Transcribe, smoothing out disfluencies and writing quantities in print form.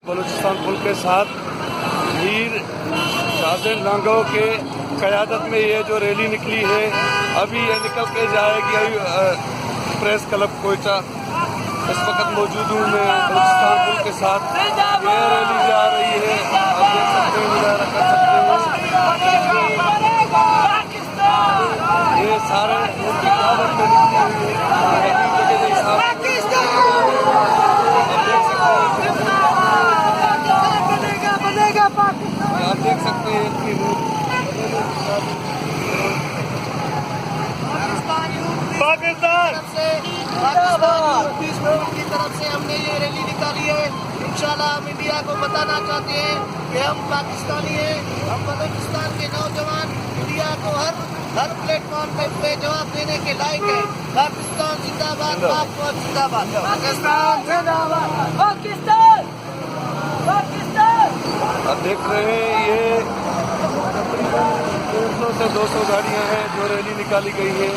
बलूचिस्तान पुल के साथ वीर शाहजैन नांगो के क़यादत में ये जो रैली निकली है, अभी ये निकल के जाएगी। अभी प्रेस क्लब कोयटा इस वक्त मौजूद हूँ मैं बलूचिस्तान पुल के साथ। ये रैली जा रही है, आप देख सकते हैं, मुजाहरा कर सकते हैं। ये सारे उनकी क़यादत में निकली हुई है। आप देख सकते हैं इतनी पाकिस्तान की तरफ से हमने ये रैली निकाली है। इंशाल्लाह हम इंडिया को बताना चाहते हैं कि हम पाकिस्तानी हैं, हम बलूचिस्तान के नौजवान इंडिया को हर प्लेटफॉर्म पे जवाब देने के लायक है। पाकिस्तान जिंदाबाद, पाक जिंदाबाद, पाकिस्तान जिंदाबाद, पाकिस्तान पाकिस्तान। आप देख रहे हैं ये 150 से 200 गाड़ियां हैं जो रैली निकाली गई है।